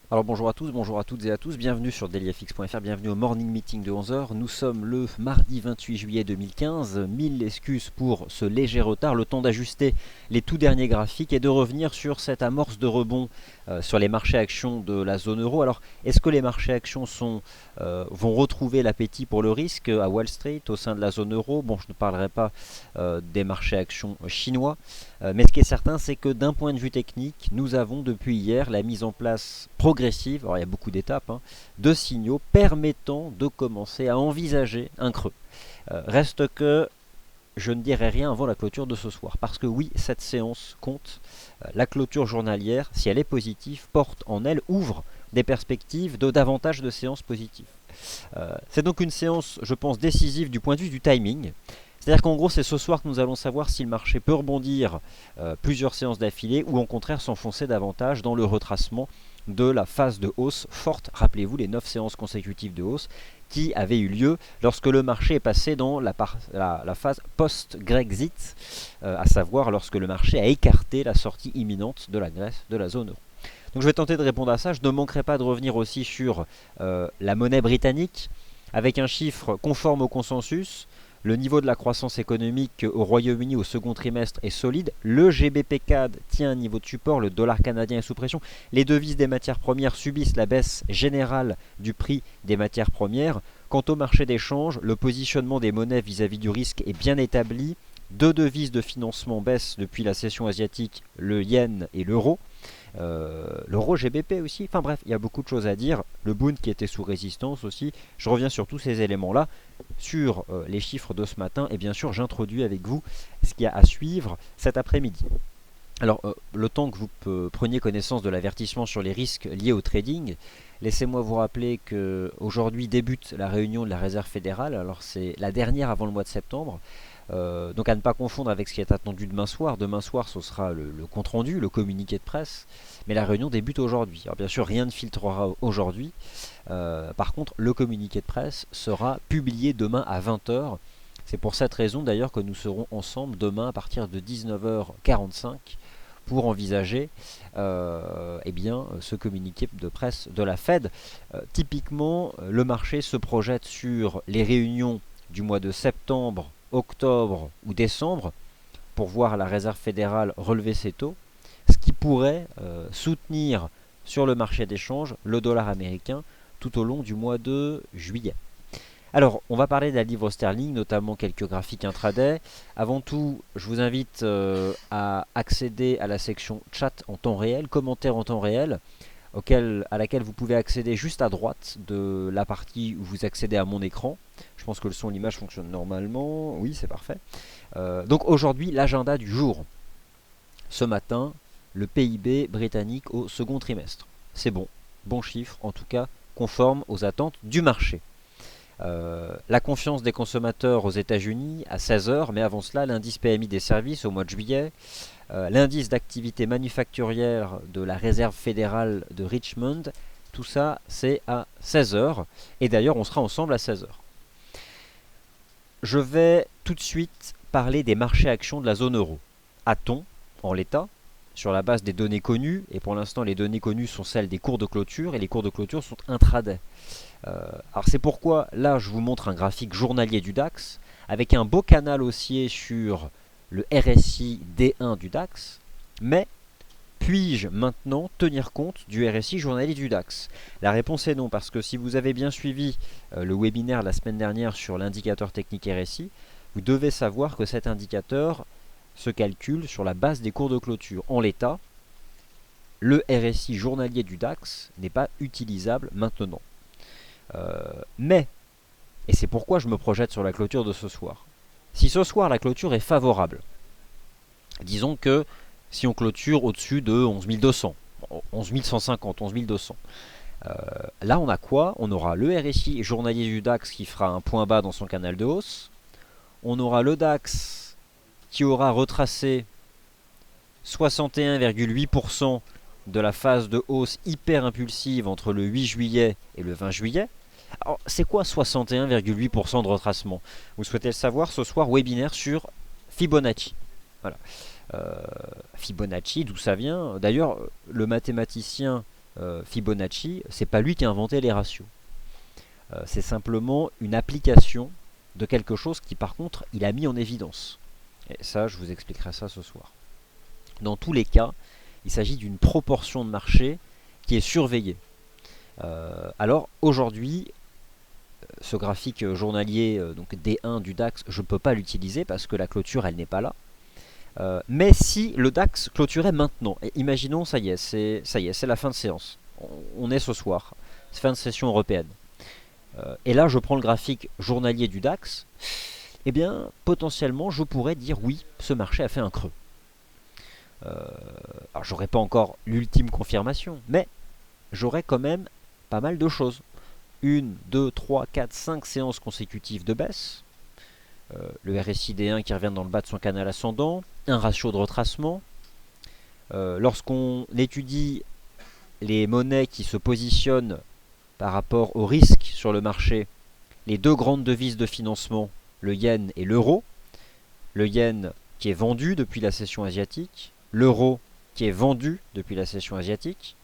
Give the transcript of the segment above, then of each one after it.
Alors bonjour à tous, bonjour à toutes et à tous, bienvenue sur dailyfx.fr, bienvenue au morning meeting de 11 heures. Nous sommes le mardi 28 juillet 2015, 1000 excuses pour ce léger retard, le temps d'ajuster les tout derniers graphiques et de revenir sur cette amorce de rebond sur les marchés actions de la zone euro. Alors est-ce que les marchés actions vont retrouver l'appétit pour le risque à Wall Street au sein de la zone euro? Bon, je ne parlerai pas des marchés actions chinois. Mais ce qui est certain, c'est que d'un point de vue technique, nous avons depuis hier la mise en place progressive, alors il y a beaucoup d'étapes, de signaux permettant de commencer à envisager un creux. Reste que je ne dirai rien avant la clôture de ce soir, parce que oui, cette séance compte. La clôture journalière, si elle est positive, porte en elle, ouvre des perspectives de davantage de séances positives. C'est donc une séance, je pense, décisive du point de vue du timing. C'est-à-dire qu'en gros, c'est ce soir que nous allons savoir si le marché peut rebondir plusieurs séances d'affilée ou au contraire s'enfoncer davantage dans le retracement de la phase de hausse forte. Rappelez-vous les 9 séances consécutives de hausse qui avaient eu lieu lorsque le marché est passé dans la phase post-Grexit, à savoir lorsque le marché a écarté la sortie imminente de la Grèce de la zone euro. Donc je vais tenter de répondre à ça. Je ne manquerai pas de revenir aussi sur la monnaie britannique avec un chiffre conforme au consensus. Le niveau de la croissance économique au Royaume-Uni au second trimestre est solide. Le GBP CAD tient un niveau de support. Le dollar canadien est sous pression. Les devises des matières premières subissent la baisse générale du prix des matières premières. Quant au marché d'échange, le positionnement des monnaies vis-à-vis du risque est bien établi. Deux devises de financement baissent depuis la session asiatique, le yen et l'euro. L'euro GBP aussi, enfin bref, il y a beaucoup de choses à dire. Le Bund qui était sous résistance aussi. Je reviens sur tous ces éléments-là, sur les chiffres de ce matin, et bien sûr j'introduis avec vous ce qu'il y a à suivre cet après-midi. Alors, le temps que vous preniez connaissance de l'avertissement sur les risques liés au trading, laissez-moi vous rappeler qu'aujourd'hui débute la réunion de la Réserve fédérale. Alors, c'est la dernière avant le mois de septembre. Donc, à ne pas confondre avec ce qui est attendu demain soir. Demain soir, ce sera le compte-rendu, le communiqué de presse. Mais la réunion débute aujourd'hui. Alors, bien sûr, rien ne filtrera aujourd'hui. Par contre, le communiqué de presse sera publié demain à 20 heures. C'est pour cette raison d'ailleurs que nous serons ensemble demain à partir de 19h45 pour envisager ce communiqué de presse de la Fed. Typiquement, le marché se projette sur les réunions du mois de septembre, octobre ou décembre pour voir la Réserve fédérale relever ses taux, ce qui pourrait soutenir sur le marché d'échange le dollar américain tout au long du mois de juillet. Alors, on va parler de la livre sterling, notamment quelques graphiques intraday. Avant tout, je vous invite à accéder à la section chat en temps réel, commentaires en temps réel, à laquelle vous pouvez accéder juste à droite de la partie où vous accédez à mon écran. Je pense que le son et l'image fonctionnent normalement. Oui, c'est parfait. Donc aujourd'hui, l'agenda du jour. Ce matin, le PIB britannique au second trimestre. C'est bon, bon chiffre, en tout cas conforme aux attentes du marché. La confiance des consommateurs aux États-Unis à 16 heures, mais avant cela, l'indice PMI des services au mois de juillet, l'indice d'activité manufacturière de la Réserve fédérale de Richmond, tout ça c'est à 16 heures. Et d'ailleurs, on sera ensemble à 16 heures. Je vais tout de suite parler des marchés actions de la zone euro. A-t-on, en l'état, sur la base des données connues, et pour l'instant les données connues sont celles des cours de clôture, et les cours de clôture sont intraday. Alors c'est pourquoi là je vous montre un graphique journalier du DAX avec un beau canal haussier sur le RSI D1 du DAX, mais puis-je maintenant tenir compte du RSI journalier du DAX? La réponse est non, parce que si vous avez bien suivi le webinaire la semaine dernière sur l'indicateur technique RSI, vous devez savoir que cet indicateur se calcule sur la base des cours de clôture. En l'état, le RSI journalier du DAX n'est pas utilisable maintenant. Mais, et c'est pourquoi je me projette sur la clôture de ce soir, si ce soir la clôture est favorable, disons que si on clôture au-dessus de 11 200, 11 150, 11 200, là on a quoi? On aura le RSI journalier du DAX qui fera un point bas dans son canal de hausse, on aura le DAX qui aura retracé 61,8% de la phase de hausse hyper impulsive entre le 8 juillet et le 20 juillet. Alors, c'est quoi 61,8% de retracement? Vous souhaitez le savoir ce soir, webinaire sur Fibonacci. Voilà. Fibonacci, d'où ça vient? D'ailleurs, le mathématicien Fibonacci, c'est pas lui qui a inventé les ratios. C'est simplement une application de quelque chose qui par contre il a mis en évidence. Et ça, je vous expliquerai ça ce soir. Dans tous les cas, il s'agit d'une proportion de marché qui est surveillée. Alors aujourd'hui, ce graphique journalier donc D1 du DAX, je ne peux pas l'utiliser parce que la clôture elle n'est pas là. Mais si le DAX clôturait maintenant, et imaginons ça y est, c'est la fin de séance. On est ce soir, c'est fin de session européenne. Et là je prends le graphique journalier du DAX, eh bien potentiellement je pourrais dire oui, ce marché a fait un creux. Alors j'aurais pas encore l'ultime confirmation, mais j'aurais quand même pas mal de choses. 1, 2, 3, 4, 5 séances consécutives de baisse. Le RSI D1 qui revient dans le bas de son canal ascendant, un ratio de retracement. Lorsqu'on étudie les monnaies qui se positionnent par rapport au risque sur le marché, les deux grandes devises de financement, le yen et l'euro. Le yen qui est vendu depuis la session asiatique, l'euro qui est vendu depuis la session asiatique.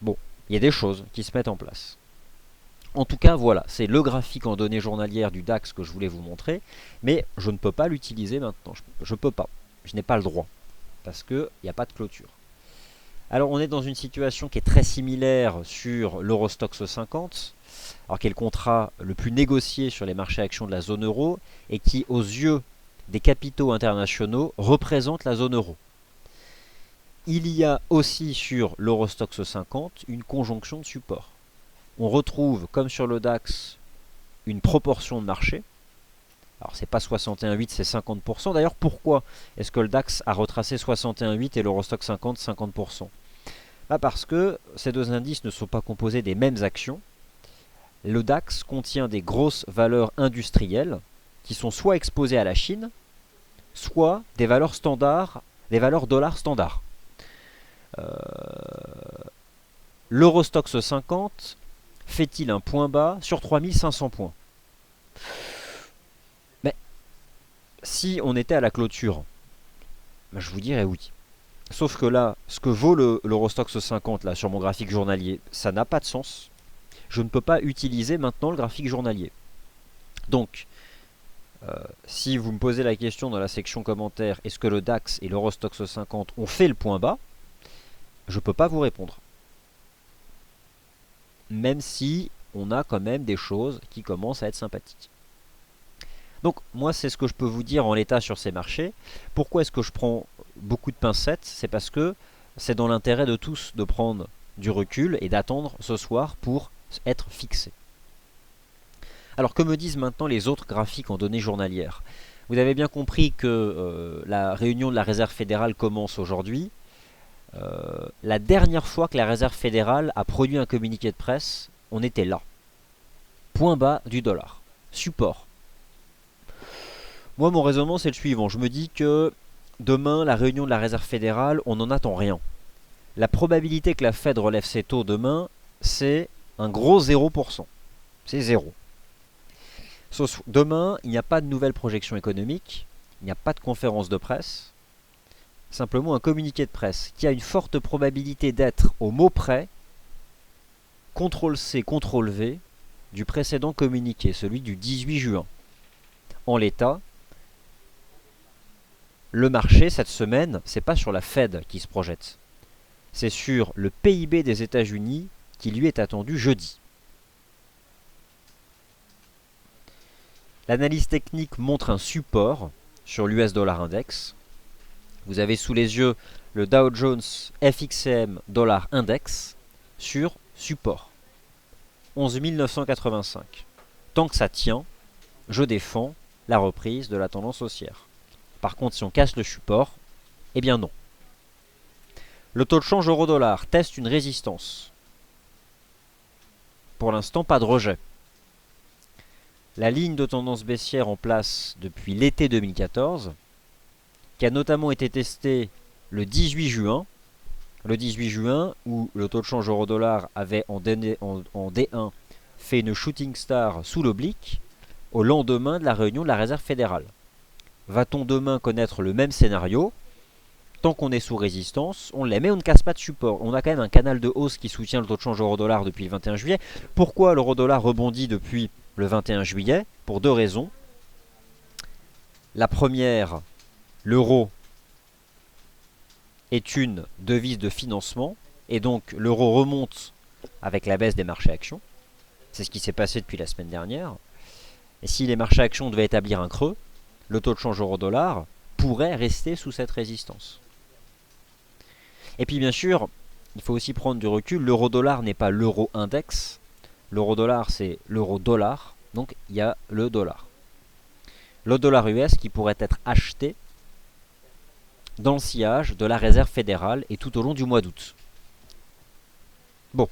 Bon, il y a des choses qui se mettent en place. En tout cas, voilà, c'est le graphique en données journalières du DAX que je voulais vous montrer, mais je ne peux pas l'utiliser maintenant. Je ne peux pas, je n'ai pas le droit, parce qu'il n'y a pas de clôture. Alors on est dans une situation qui est très similaire sur l'Eurostoxx 50, alors qui est le contrat le plus négocié sur les marchés actions de la zone euro, et qui, aux yeux des capitaux internationaux, représente la zone euro. Il y a aussi sur l'Eurostoxx 50 une conjonction de support. On retrouve, comme sur le DAX, une proportion de marché. Alors c'est pas 61,8, c'est 50%. D'ailleurs, pourquoi est-ce que le DAX a retracé 61,8 et l'Eurostoxx 50, 50%? Parce que ces deux indices ne sont pas composés des mêmes actions. Le DAX contient des grosses valeurs industrielles qui sont soit exposées à la Chine, soit des valeurs standards, des valeurs dollars standards. L'Eurostoxx 50 fait-il un point bas sur 3500 points? Mais si on était à la clôture, je vous dirais oui. Sauf que là, ce que vaut l'Eurostoxx 50 là, sur mon graphique journalier, ça n'a pas de sens. Je ne peux pas utiliser maintenant le graphique journalier. Donc, si vous me posez la question dans la section commentaires, est-ce que le DAX et l'Eurostoxx 50 ont fait le point bas? Je ne peux pas vous répondre. Même si on a quand même des choses qui commencent à être sympathiques. Donc moi c'est ce que je peux vous dire en l'état sur ces marchés. Pourquoi est-ce que je prends beaucoup de pincettes? C'est parce que c'est dans l'intérêt de tous de prendre du recul et d'attendre ce soir pour être fixé. Alors que me disent maintenant les autres graphiques en données journalières? Vous avez bien compris que la réunion de la Réserve fédérale commence aujourd'hui. La dernière fois que la Réserve fédérale a produit un communiqué de presse, on était là. Point bas du dollar. Support. Moi, mon raisonnement, c'est le suivant. Je me dis que demain, la réunion de la Réserve fédérale, on n'en attend rien. La probabilité que la Fed relève ses taux demain, c'est un gros 0%. C'est 0. Demain, il n'y a pas de nouvelles projections économiques, il n'y a pas de conférence de presse, simplement un communiqué de presse qui a une forte probabilité d'être au mot près CTRL-C, CTRL-V du précédent communiqué, celui du 18 juin. En l'état, le marché cette semaine, c'est pas sur la Fed qui se projette, c'est sur le PIB des États-Unis qui lui est attendu jeudi. L'analyse technique montre un support sur l'US Dollar Index. Vous avez sous les yeux le Dow Jones FXCM Dollar Index sur support 11 985. Tant que ça tient, je défends la reprise de la tendance haussière. Par contre, si on casse le support, eh bien non. Le taux de change euro-dollar teste une résistance. Pour l'instant, pas de rejet. La ligne de tendance baissière en place depuis l'été 2014, qui a notamment été testée le 18 juin, où le taux de change euro-dollar avait en D1 fait une shooting star sous l'oblique au lendemain de la réunion de la Réserve fédérale. Va-t-on demain connaître le même scénario? Tant qu'on est sous résistance, on l'est, mais on ne casse pas de support. On a quand même un canal de hausse qui soutient le taux de change euro-dollar depuis le 21 juillet. Pourquoi l'euro-dollar rebondit depuis le 21 juillet? Pour deux raisons. La première, l'euro est une devise de financement, et donc l'euro remonte avec la baisse des marchés actions. C'est ce qui s'est passé depuis la semaine dernière. Et si les marchés actions devaient établir un creux, le taux de change euro-dollar pourrait rester sous cette résistance. Et puis bien sûr, il faut aussi prendre du recul, l'euro-dollar n'est pas l'euro-index. L'euro-dollar, c'est l'euro-dollar, donc il y a le dollar. Le dollar US qui pourrait être acheté dans le sillage de la réserve fédérale et tout au long du mois d'août. Bon,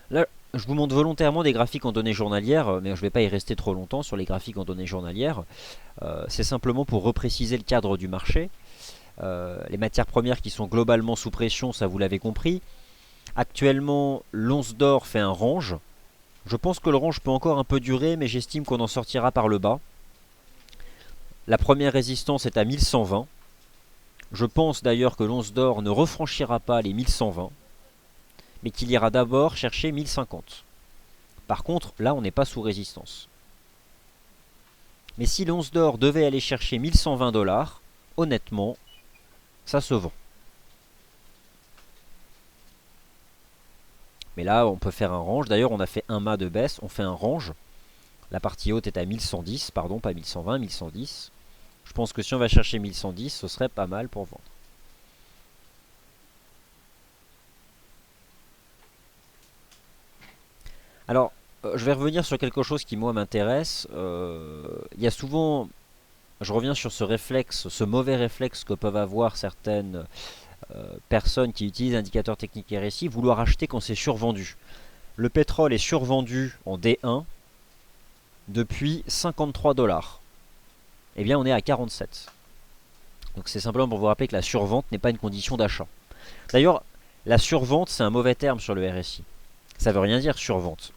là je vous montre volontairement des graphiques en données journalières, mais je ne vais pas y rester trop longtemps sur les graphiques en données journalières. C'est simplement pour repréciser le cadre du marché. Les matières premières qui sont globalement sous pression, ça vous l'avez compris. Actuellement, l'once d'or fait un range. Je pense que le range peut encore un peu durer, mais j'estime qu'on en sortira par le bas. La première résistance est à 1120. Je pense d'ailleurs que l'once d'or ne refranchira pas les 1120, mais qu'il ira d'abord chercher 1050. Par contre, là, on n'est pas sous résistance. Mais si l'once d'or devait aller chercher 1120 $, honnêtement, ça se vend. Mais là, on peut faire un range. D'ailleurs, on a fait un mât de baisse. On fait un range. La partie haute est à 1110. Pardon, pas 1120, 1110. Je pense que si on va chercher 1110, ce serait pas mal pour vendre. Alors, je vais revenir sur quelque chose qui, moi, m'intéresse. Il y a souvent... Je reviens sur ce réflexe, ce mauvais réflexe que peuvent avoir certaines personnes qui utilisent indicateurs techniques RSI, vouloir acheter quand c'est survendu. Le pétrole est survendu en D1 depuis 53 $. Eh bien, on est à 47. Donc c'est simplement pour vous rappeler que la survente n'est pas une condition d'achat. D'ailleurs, la survente, c'est un mauvais terme sur le RSI. Ça ne veut rien dire survente.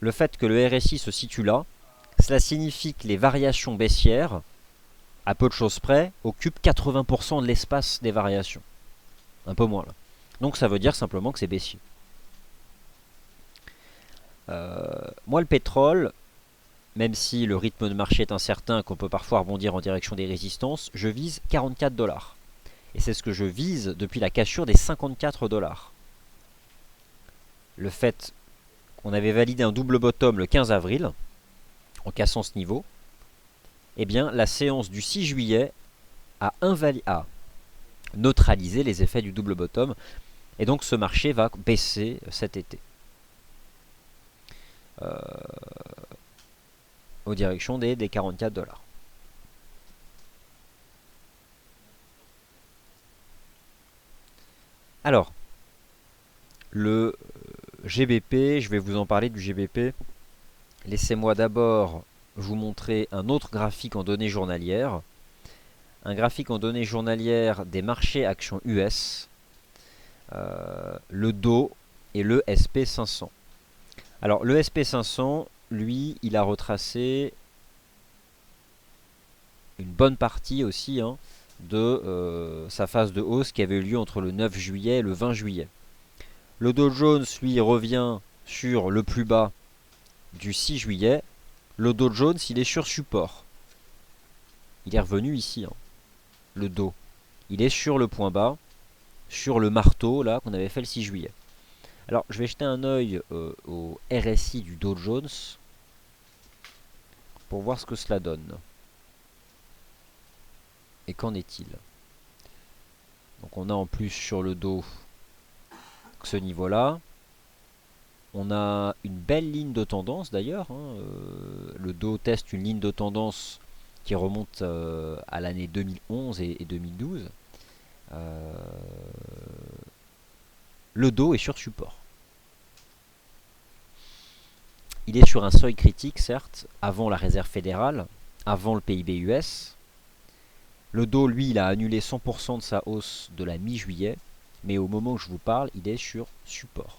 Le fait que le RSI se situe là, cela signifie que les variations baissières, à peu de choses près, occupent 80% de l'espace des variations. Un peu moins là. Donc ça veut dire simplement que c'est baissier. Moi, le pétrole, même si le rythme de marché est incertain, qu'on peut parfois rebondir en direction des résistances, je vise 44 $. Et c'est ce que je vise depuis la cassure des 54 $. Le fait qu'on avait validé un double bottom le 15 avril, en cassant ce niveau, eh bien la séance du 6 juillet a neutralisé les effets du double bottom, et donc ce marché va baisser cet été. Aux directions des 44 $. Alors, le GBP, je vais vous en parler du GBP. Laissez-moi d'abord vous montrer un autre graphique en données journalières. Un graphique en données journalières des marchés actions US, le Dow et le SP500. Alors, le SP500, lui, il a retracé une bonne partie aussi de sa phase de hausse qui avait eu lieu entre le 9 juillet et le 20 juillet. Le Dow Jones, lui, revient sur le plus bas du 6 juillet. Le Dow Jones, il est sur support. Il est revenu ici, le Dow. Il est sur le point bas, sur le marteau là qu'on avait fait le 6 juillet. Alors, je vais jeter un œil au RSI du Dow Jones pour voir ce que cela donne. Et qu'en est-il? Donc on a en plus sur le Dow ce niveau-là. On a une belle ligne de tendance d'ailleurs. Le Dow teste une ligne de tendance qui remonte à l'année 2011 et 2012. Le Dow est sur support. Il est sur un seuil critique, certes, avant la réserve fédérale, avant le PIB US. Le Dow, lui, il a annulé 100% de sa hausse de la mi-juillet, mais au moment où je vous parle, il est sur support.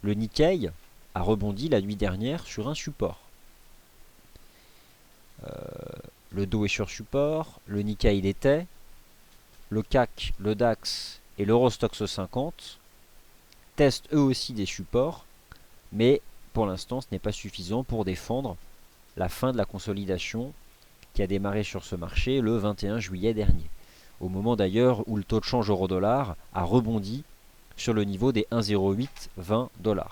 Le Nikkei a rebondi la nuit dernière sur un support. Le Dow est sur support, le Nikkei l'était. le CAC, le DAX et l'Eurostoxx 50 testent eux aussi des supports, mais pour l'instant ce n'est pas suffisant pour défendre la fin de la consolidation qui a démarré sur ce marché le 21 juillet dernier, au moment d'ailleurs où le taux de change euro-dollar a rebondi sur le niveau des 1,0820 $.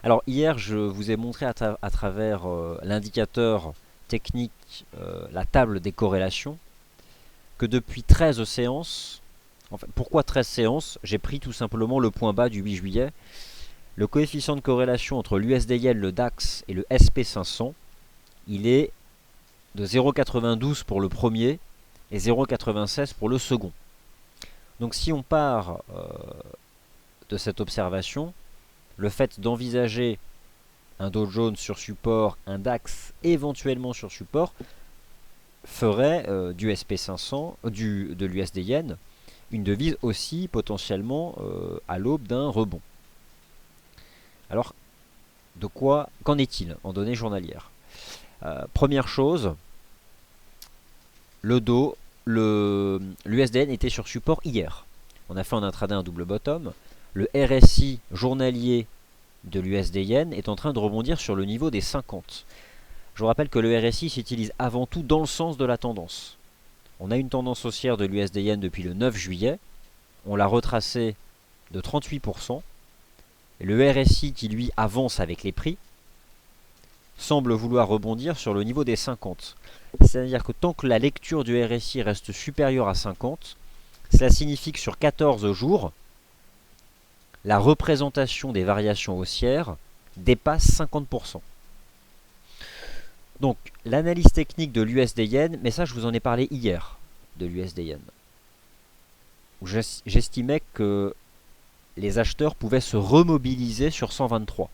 Alors hier, je vous ai montré à travers l'indicateur technique, la table des corrélations, que depuis 13 séances, enfin, pourquoi 13 séances? J'ai pris tout simplement le point bas du 8 juillet. Le coefficient de corrélation entre l'USD-Yen, le DAX et le SP500, il est de 0,92 pour le premier et 0,96 pour le second. Donc si on part de cette observation, le fait d'envisager un Dow Jones sur support, un DAX éventuellement sur support, ferait du SP500, de l'USD-Yen, une devise aussi potentiellement à l'aube d'un rebond. Alors, qu'en est-il en données journalières? Première chose, l'USD-Yen était sur support hier. On a fait en intraday un double bottom. Le RSI journalier de l'USD-Yen est en train de rebondir sur le niveau des 50. Je vous rappelle que le RSI s'utilise avant tout dans le sens de la tendance. On a une tendance haussière de l'USD-Yen depuis le 9 juillet. On l'a retracé de 38%. Et le RSI qui lui avance avec les prix semble vouloir rebondir sur le niveau des 50. C'est-à-dire que tant que la lecture du RSI reste supérieure à 50, cela signifie que sur 14 jours, la représentation des variations haussières dépasse 50%. Donc l'analyse technique de l'USD-Yen, mais ça je vous en ai parlé hier, de l'USD-Yen. J'estimais que les acheteurs pouvaient se remobiliser sur 123.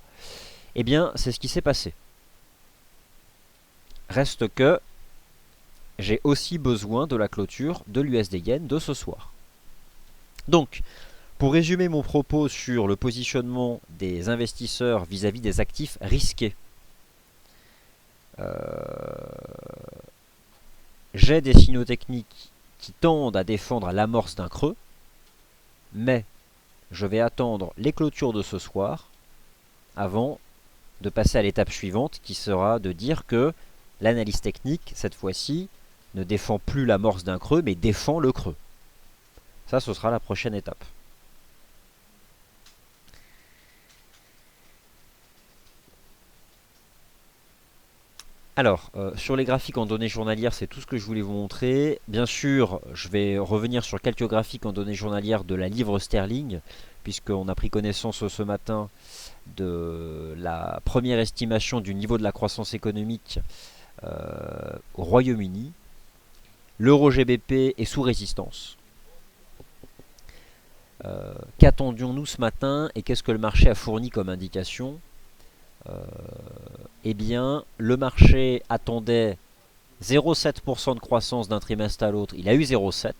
Eh bien, c'est ce qui s'est passé. Reste que j'ai aussi besoin de la clôture de l'USD-Yen de ce soir. Donc, pour résumer mon propos sur le positionnement des investisseurs vis-à-vis des actifs risqués, j'ai des signaux techniques qui tendent à défendre l'amorce d'un creux, mais je vais attendre les clôtures de ce soir avant de passer à l'étape suivante qui sera de dire que l'analyse technique, cette fois-ci, ne défend plus l'amorce d'un creux, mais défend le creux. Ça, ce sera la prochaine étape. Alors, sur les graphiques en données journalières, c'est tout ce que je voulais vous montrer. Bien sûr, je vais revenir sur quelques graphiques en données journalières de la livre sterling, puisqu'on a pris connaissance ce matin de la première estimation du niveau de la croissance économique au Royaume-Uni. L'euro GBP est sous résistance. Qu'attendions-nous ce matin et qu'est-ce que le marché a fourni comme indication? Eh bien, le marché attendait 0,7% de croissance d'un trimestre à l'autre. Il a eu 0,7.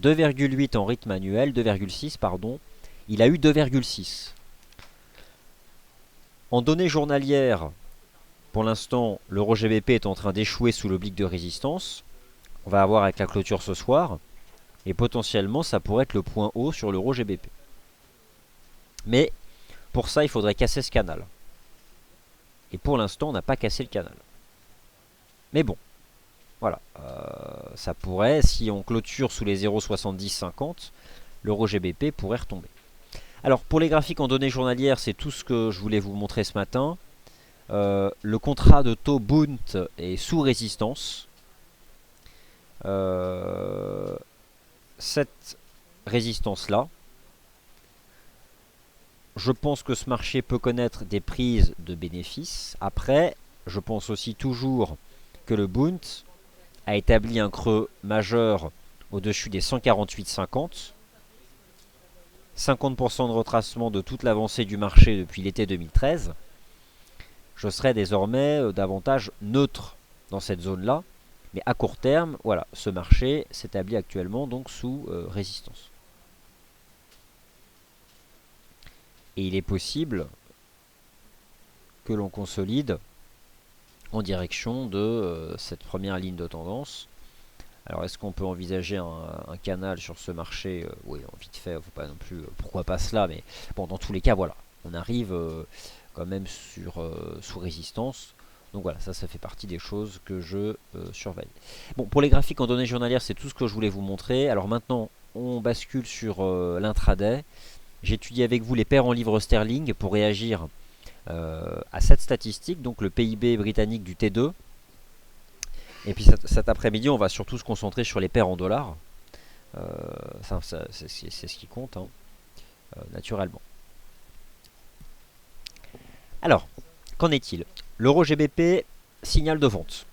2,8 en rythme annuel, 2,6 pardon. Il a eu 2,6. En données journalières, pour l'instant, l'euro GBP est en train d'échouer sous l'oblique de résistance. On va avoir avec la clôture ce soir. Et potentiellement, ça pourrait être le point haut sur l'euro GBP. Mais pour ça, il faudrait casser ce canal. Et pour l'instant, on n'a pas cassé le canal. Mais bon, voilà. Ça pourrait, si on clôture sous les 0,7050, l'euro GBP pourrait retomber. Alors, pour les graphiques en données journalières, c'est tout ce que je voulais vous montrer ce matin. Le contrat de taux Bund est sous résistance. Cette résistance-là, je pense que ce marché peut connaître des prises de bénéfices. Après, je pense aussi toujours que le Bund a établi un creux majeur au-dessus des 148,50. 50% de retracement de toute l'avancée du marché depuis l'été 2013. Je serai désormais davantage neutre dans cette zone-là. Mais à court terme, voilà, ce marché s'établit actuellement donc sous résistance. Et il est possible que l'on consolide en direction de cette première ligne de tendance Alors est-ce qu'on peut envisager un canal sur ce marché? Oui, vite fait, faut pas non plus, pourquoi pas cela, mais bon, dans tous les cas, voilà, on arrive quand même sous résistance. Donc voilà, ça fait partie des choses que je surveille. Bon, pour les graphiques en données journalières, c'est tout ce que je voulais vous montrer. Alors maintenant, on bascule sur l'intraday. J'étudie avec vous les paires en livres sterling pour réagir à cette statistique, donc le PIB britannique du T2. Et puis cet après-midi, on va surtout se concentrer sur les paires en dollars. C'est ce qui compte, hein, naturellement. Alors, qu'en est-il? L'euro GBP, signal de vente.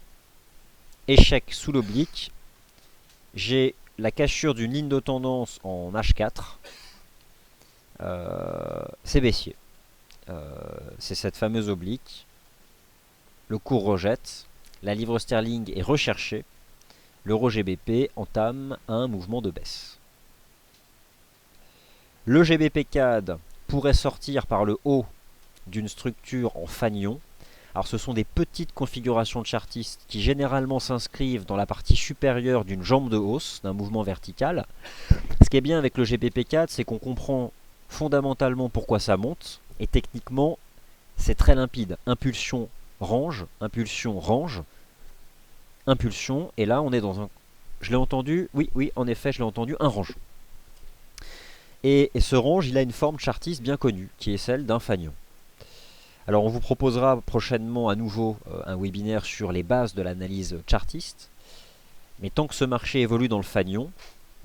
Échec sous l'oblique. J'ai la cassure d'une ligne de tendance en H4. C'est baissier. C'est cette fameuse oblique. Le cours rejette. La livre sterling est recherchée. L'euro GBP entame un mouvement de baisse. Le GBP CAD pourrait sortir par le haut d'une structure en fanion. Alors ce sont des petites configurations de chartistes qui généralement s'inscrivent dans la partie supérieure d'une jambe de hausse, d'un mouvement vertical. Ce qui est bien avec le GBP CAD, c'est qu'on comprend fondamentalement pourquoi ça monte, et techniquement c'est très limpide. Impulsion, range, impulsion, et là on est dans un... Je l'ai entendu, oui, en effet je l'ai entendu, un range. Et ce range, il a une forme chartiste bien connue, qui est celle d'un fanion. Alors on vous proposera prochainement à nouveau un webinaire sur les bases de l'analyse chartiste. Mais tant que ce marché évolue dans le fanion,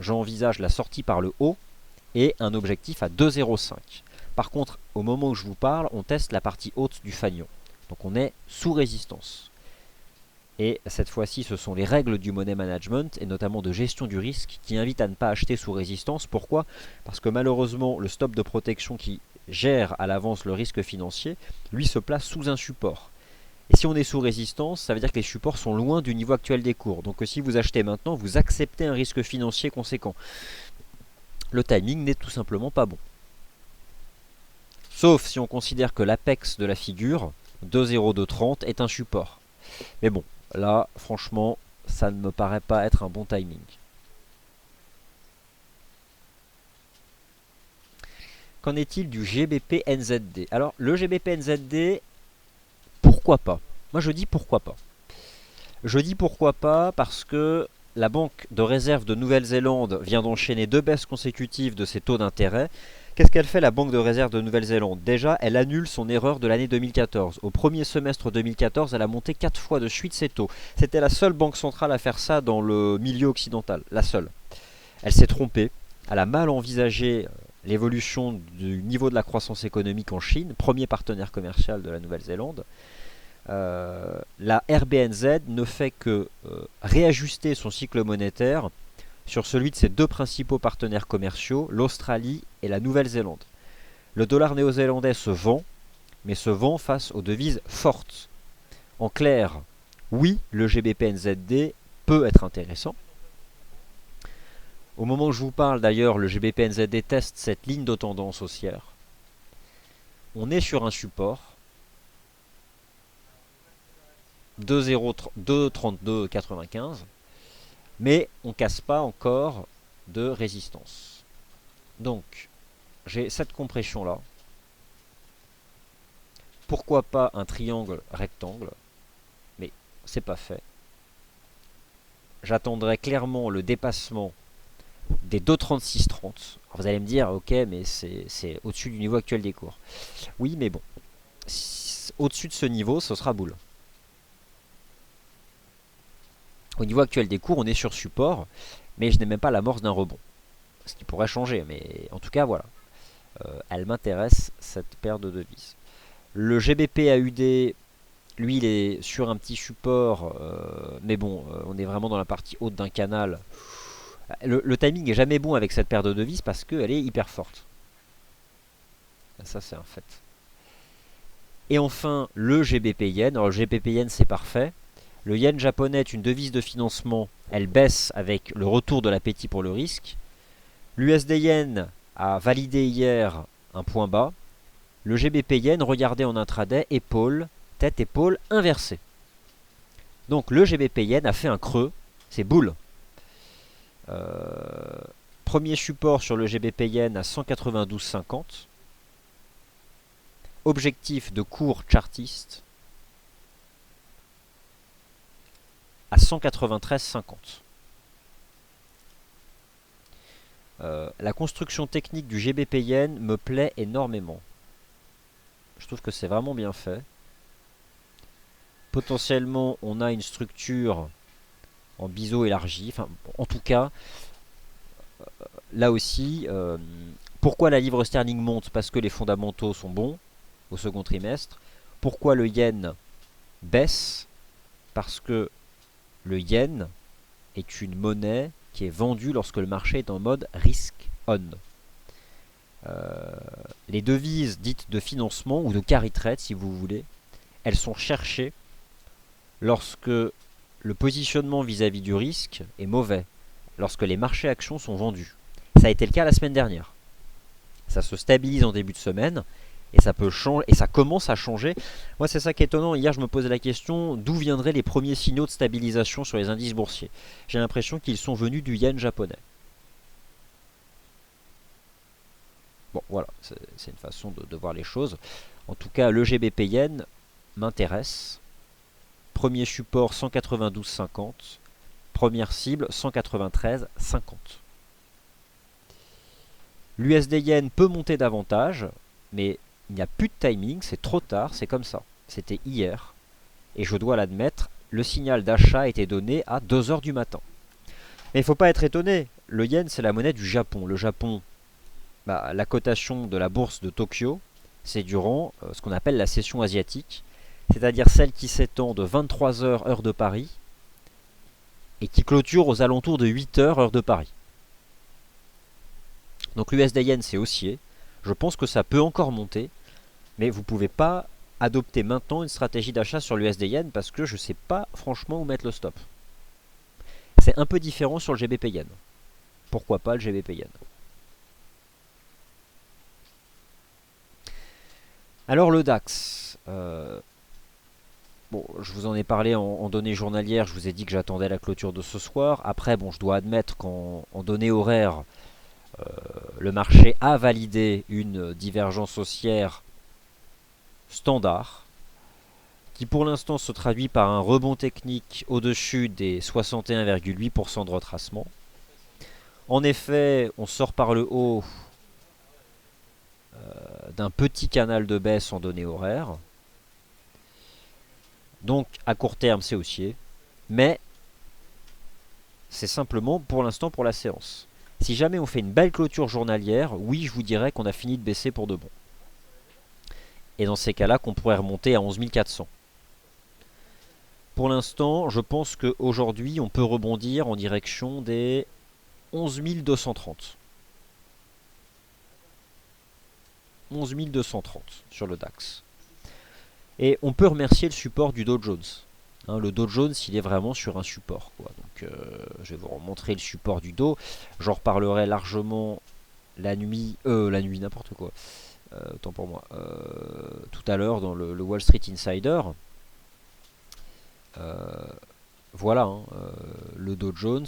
j'envisage la sortie par le haut et un objectif à 2,05. Par contre, au moment où je vous parle, on teste la partie haute du fanion. Donc on est sous résistance. Et cette fois-ci, ce sont les règles du money management, et notamment de gestion du risque, qui invitent à ne pas acheter sous résistance. Pourquoi? Parce que malheureusement, le stop de protection qui gère à l'avance le risque financier, lui se place sous un support. Et si on est sous résistance, ça veut dire que les supports sont loin du niveau actuel des cours. Donc si vous achetez maintenant, vous acceptez un risque financier conséquent. Le timing n'est tout simplement pas bon. Sauf si on considère que l'apex de la figure, 2,0230, est un support. Mais bon, là, franchement, ça ne me paraît pas être un bon timing. Qu'en est-il du GBP NZD? Alors, le GBP NZD, pourquoi pas? Moi, je dis pourquoi pas. Je dis pourquoi pas parce que la Banque de réserve de Nouvelle-Zélande vient d'enchaîner 2 baisses consécutives de ses taux d'intérêt. Qu'est-ce qu'elle fait, la Banque de réserve de Nouvelle-Zélande? Déjà, elle annule son erreur de l'année 2014. Au premier semestre 2014, elle a monté 4 fois de suite ses taux. C'était la seule banque centrale à faire ça dans le milieu occidental. La seule. Elle s'est trompée. Elle a mal envisagé l'évolution du niveau de la croissance économique en Chine, premier partenaire commercial de la Nouvelle-Zélande. La RBNZ ne fait que réajuster son cycle monétaire sur celui de ses 2 principaux partenaires commerciaux, l'Australie et la Nouvelle-Zélande. Le dollar néo-zélandais se vend, mais se vend face aux devises fortes. En clair, oui, le GBP-NZD peut être intéressant. Au moment où je vous parle d'ailleurs, le GBP-NZD teste cette ligne de tendance haussière. On est sur un support 2,3295, mais on ne casse pas encore de résistance. Donc, j'ai cette compression là. Pourquoi pas un triangle rectangle? Mais c'est pas fait. J'attendrai clairement le dépassement des 2,3630. Vous allez me dire, ok, mais c'est au-dessus du niveau actuel des cours. Oui, mais bon, au-dessus de ce niveau, ce sera boule. Au niveau actuel des cours, on est sur support, mais je n'ai même pas l'amorce d'un rebond. Ce qui pourrait changer, mais en tout cas, voilà. Elle m'intéresse, cette paire de devises. Le GBP AUD, lui, il est sur un petit support, mais bon, on est vraiment dans la partie haute d'un canal. Le timing est jamais bon avec cette paire de devises parce qu'elle est hyper forte. Ça, c'est un fait. Et enfin, le GBP Yen. Alors, le GBP Yen, c'est parfait. Le yen japonais est une devise de financement. Elle baisse avec le retour de l'appétit pour le risque. L'USD Yen a validé hier un point bas. Le GBP Yen, regardez en intraday, épaule, tête-épaule inversée. Donc le GBP Yen a fait un creux, c'est boule. Premier support sur le GBP Yen à 192,50. Objectif de cours chartiste à 193,50. La construction technique du GBP Yen me plaît énormément. Je trouve que c'est vraiment bien fait. Potentiellement, on a une structure en biseau élargi. Enfin, en tout cas, là aussi, pourquoi la livre sterling monte? Parce que les fondamentaux sont bons au second trimestre. Pourquoi le yen baisse? Parce que le yen est une monnaie qui est vendue lorsque le marché est en mode risk on. Les devises dites de financement ou de carry trade, si vous voulez, elles sont cherchées lorsque le positionnement vis-à-vis du risque est mauvais, lorsque les marchés actions sont vendus. Ça a été le cas la semaine dernière. Ça se stabilise en début de semaine et ça peut changer, et ça commence à changer. Moi, c'est ça qui est étonnant. Hier, je me posais la question d'où viendraient les premiers signaux de stabilisation sur les indices boursiers. J'ai l'impression qu'ils sont venus du yen japonais. Bon, voilà, c'est une façon de voir les choses. En tout cas, le GBP yen m'intéresse. Premier support 192,50. Première cible 193,50. L'USD yen peut monter davantage, mais il n'y a plus de timing, c'est trop tard, c'est comme ça. C'était hier, et je dois l'admettre, le signal d'achat a été donné à 2 heures du matin. Mais il ne faut pas être étonné, le yen c'est la monnaie du Japon. Le Japon, la cotation de la bourse de Tokyo, c'est durant ce qu'on appelle la session asiatique, c'est-à-dire celle qui s'étend de 23 heures heure de Paris, et qui clôture aux alentours de 8 heures heure de Paris. Donc l'USD yen c'est haussier, je pense que ça peut encore monter, mais vous ne pouvez pas adopter maintenant une stratégie d'achat sur l'USD yen parce que je ne sais pas franchement où mettre le stop. C'est un peu différent sur le GBP yen. Pourquoi pas le GBP yen? Alors le DAX, bon, je vous en ai parlé en données journalières, je vous ai dit que j'attendais la clôture de ce soir. Après, bon, je dois admettre qu'en données horaires, le marché a validé une divergence haussière standard, qui pour l'instant se traduit par un rebond technique au-dessus des 61,8% de retracement. En effet, on sort par le haut d'un petit canal de baisse en données horaires. Donc à court terme c'est haussier, mais c'est simplement pour l'instant pour la séance. Si jamais on fait une belle clôture journalière, oui je vous dirais qu'on a fini de baisser pour de bon. Et dans ces cas-là qu'on pourrait remonter à 11 400. Pour l'instant, je pense qu'aujourd'hui on peut rebondir en direction des 11 230. 11 230 sur le DAX. Et on peut remercier le support du Dow Jones. Hein, le Dow Jones, il est vraiment sur un support, quoi. Donc, je vais vous remontrer le support du Dow. J'en reparlerai largement la nuit, n'importe quoi. Autant pour moi. Tout à l'heure dans le Wall Street Insider. Voilà, hein, le Dow Jones.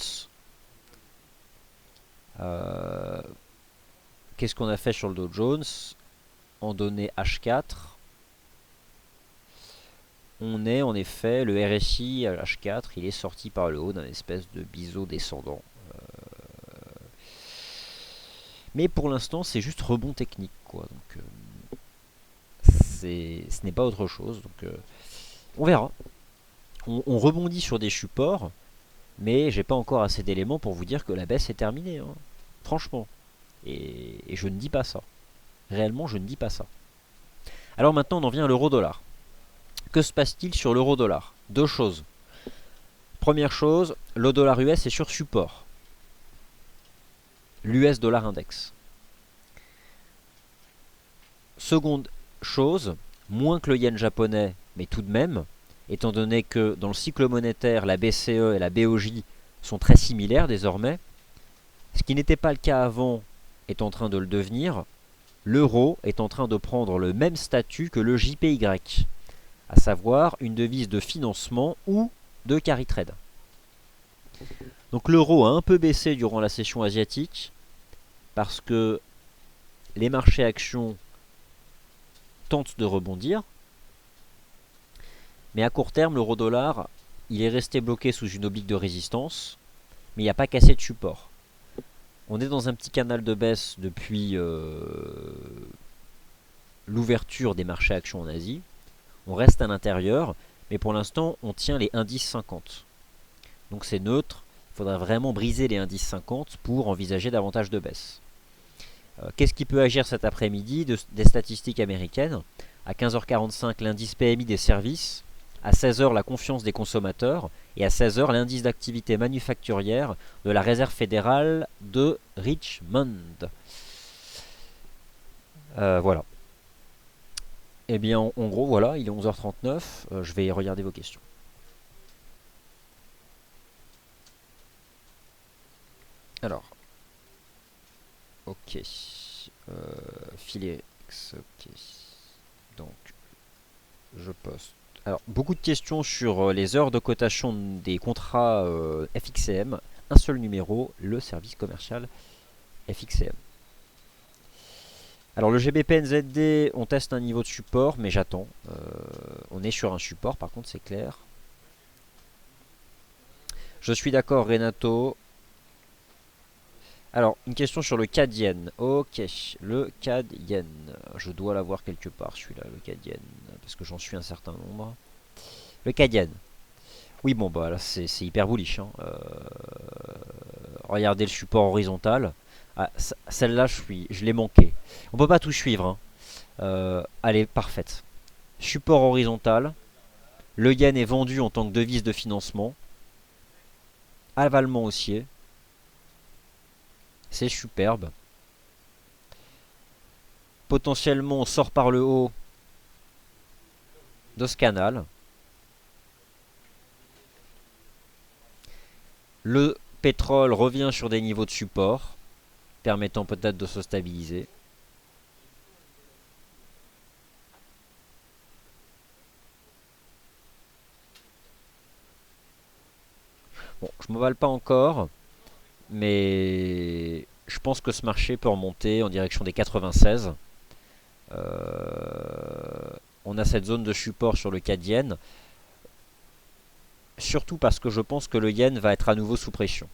Qu'est-ce qu'on a fait sur le Dow Jones? En données H4. On est en effet, le RSI H4, il est sorti par le haut d'un espèce de biseau descendant. Mais pour l'instant, c'est juste rebond technique, quoi. Donc, ce n'est pas autre chose. Donc, on verra. On rebondit sur des supports, mais j'ai pas encore assez d'éléments pour vous dire que la baisse est terminée. Hein. Franchement. Et je ne dis pas ça. Réellement, je ne dis pas ça. Alors maintenant, on en vient à l'euro-dollar. Que se passe-t-il sur l'euro-dollar? Deux choses. Première chose, le dollar US est sur support. L'US dollar index. Seconde chose, moins que le yen japonais, mais tout de même, étant donné que dans le cycle monétaire, la BCE et la BOJ sont très similaires désormais, ce qui n'était pas le cas avant est en train de le devenir, l'euro est en train de prendre le même statut que le JPY, à savoir une devise de financement ou de carry trade. Donc l'euro a un peu baissé durant la session asiatique parce que les marchés actions tentent de rebondir. Mais à court terme, l'euro-dollar, il est resté bloqué sous une oblique de résistance, mais il n'y a pas cassé de support. On est dans un petit canal de baisse depuis l'ouverture des marchés actions en Asie. On reste à l'intérieur, mais pour l'instant, on tient les indices 50. Donc c'est neutre. Il faudra vraiment briser les indices 50 pour envisager davantage de baisse. Qu'est-ce qui peut agir cet après-midi? Des statistiques américaines. À 15h45, l'indice PMI des services. À 16h, la confiance des consommateurs. Et à 16h, l'indice d'activité manufacturière de la Réserve fédérale de Richmond. Voilà. Eh bien, en gros, voilà, il est 11h39. Je vais regarder vos questions. Alors, ok. Filex, ok. Donc, je poste. Alors, beaucoup de questions sur les heures de cotation des contrats FXCM. Un seul numéro, le service commercial FXCM. Alors, le GBP-NZD, on teste un niveau de support, mais j'attends. On est sur un support, par contre, c'est clair. Je suis d'accord, Renato. Alors, une question sur le CAD Yen. Ok, le CAD Yen. Je dois l'avoir quelque part, celui-là, le CAD Yen, parce que j'en suis un certain nombre. Le CAD Yen. Oui, bon, bah là, c'est hyper bullish. Hein. Regardez le support horizontal. Ah, celle-là, je l'ai manqué. On peut pas tout suivre. Hein. Elle est parfaite. Support horizontal. Le yen est vendu en tant que devise de financement. Avalement haussier. C'est superbe. Potentiellement, on sort par le haut de ce canal. Le pétrole revient sur des niveaux de support, permettant peut-être de se stabiliser. Bon, je ne m'emballe pas encore, mais je pense que ce marché peut remonter en direction des 96. On a cette zone de support sur le CAD Yen. Surtout parce que je pense que le yen va être à nouveau sous pression.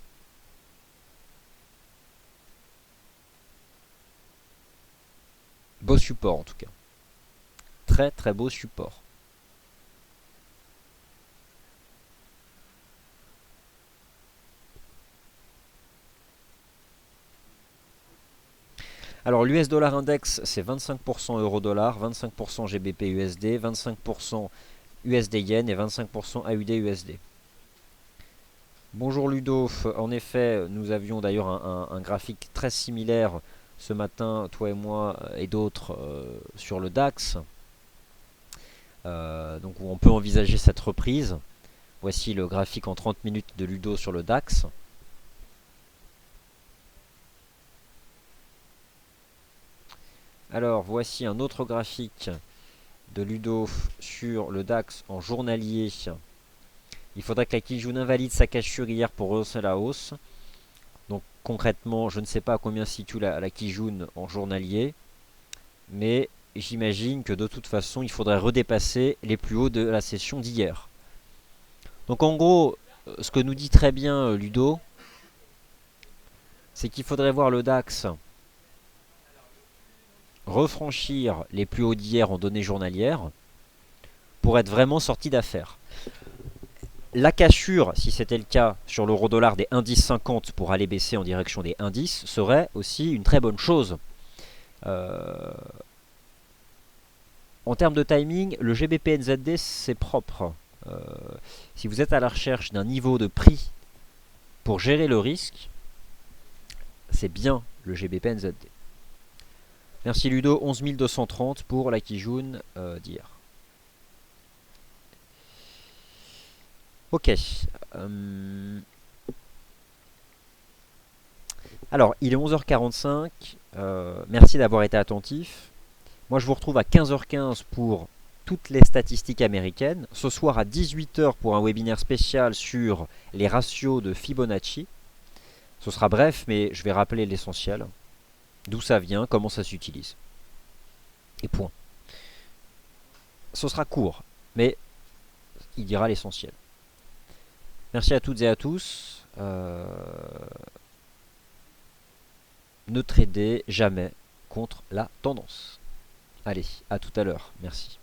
Beau support en tout cas. Très très beau support. Alors l'US dollar index c'est 25% euro dollar, 25% GBP USD, 25% USD yen et 25% AUD USD. Bonjour Ludo, en effet nous avions d'ailleurs un graphique très similaire ce matin, toi et moi et d'autres sur le DAX. Donc on peut envisager cette reprise. Voici le graphique en 30 minutes de Ludo sur le DAX. Alors voici un autre graphique de Ludo sur le DAX en journalier. Il faudrait que la Kijun invalide sa cassure hier pour rehausser la hausse. Donc concrètement, je ne sais pas à combien se situe la Kijun en journalier. Mais j'imagine que de toute façon, il faudrait redépasser les plus hauts de la session d'hier. Donc en gros, ce que nous dit très bien Ludo, c'est qu'il faudrait voir le DAX refranchir les plus hauts d'hier en données journalières pour être vraiment sorti d'affaires. La cassure, si c'était le cas sur l'euro dollar des indices 50 pour aller baisser en direction des indices, serait aussi une très bonne chose. En termes de timing, le GBP-NZD c'est propre. Si vous êtes à la recherche d'un niveau de prix pour gérer le risque, c'est bien le GBP-NZD. Merci Ludo, 11 230 pour la Kijun d'hier. Ok. Alors, il est 11h45. Merci d'avoir été attentif. Moi, je vous retrouve à 15h15 pour toutes les statistiques américaines. Ce soir à 18 h pour un webinaire spécial sur les ratios de Fibonacci. Ce sera bref, mais je vais rappeler l'essentiel. D'où ça vient, comment ça s'utilise. Et point. Ce sera court, mais il dira l'essentiel. Merci à toutes et à tous. Ne tradez jamais contre la tendance. Allez, à tout à l'heure. Merci.